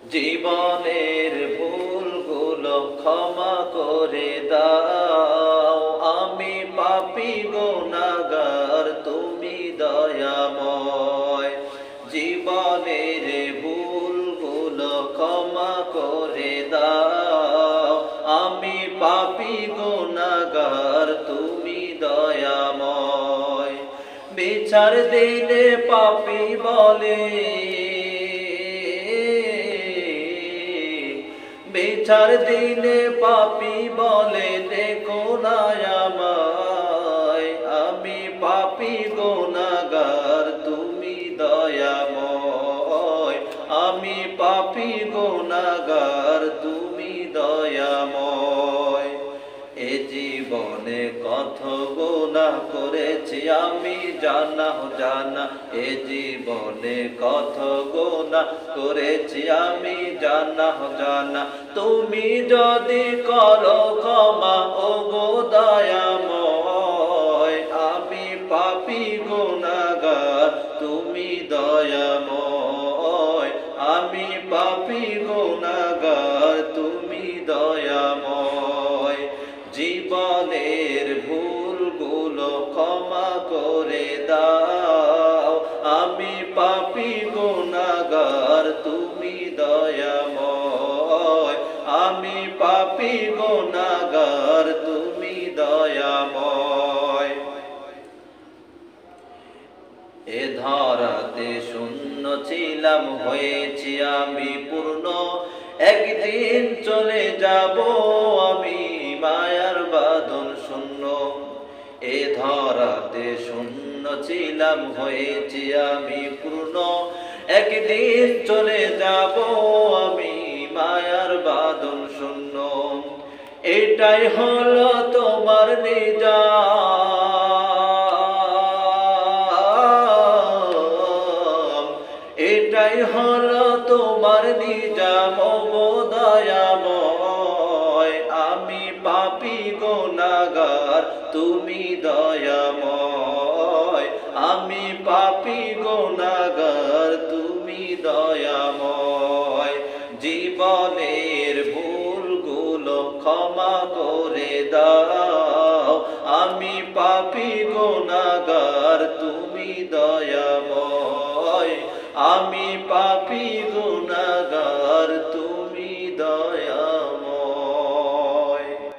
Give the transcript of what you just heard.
জীবনের ভুলগুলো ক্ষমা করে দাও, আমি পাপী গুনাহগার, তুমি দয়াময়। জীবনের ভুলগুলো ক্ষমা করে দাও, আমি পাপী গুনাহগার, তুমি দয়াময়। বিচার দিলে পাপী বলে, বিচার দিলে পাপী বলে, দেখো না আমায়, আমি পাপী গুনাহগার, তুমি দয়াময়। আমি পাপী গুনাহগার, তুমি দয়াময়। এ জীবনে কত গুনাহ করেছি আমি জানা অজানা, এ জীবনে কত গুনাহ করেছি আমি জানা অজানা। তুমি যদি করো ক্ষমা ওগো দয়াময়, আমি পাপী গুনাহগার, তুমি দয়াময়। আমি পাপী গুনাহগার, তুমি দয়াময়। জীবনের ভুলগুলো ক্ষমা করে দাও, আমি পাপী গুনাহগার, তুমি দয়াময়। আমি পাপী গুনাহগার, তুমি দয়াময়। এ ধরাতে শূন্য ছিলাম, হয়েছি আমি পূর্ণ, একদিন চলে যাব আমি মায়ার বাঁধন শূন্য। এ ধরাতে শূন্য ছিলাম, হয়েছি আমি পূর্ণ, একদিন চলে যাব আমি মায়ার বাঁধন শূন্য। এটাই হলো তোমার নিজাম, এটাই হলো তোমার নিজাম ওগো দয়াময়। আমি পাপী গুনাহগার, তুমি দয়াময়। আমি পাপী গুনাহগার, তুমি দয়াময়। জীবনের ভুলগুলো ক্ষমা করে দাও, আমি পাপী গুনাহগার, তুমি দয়াময়। আমি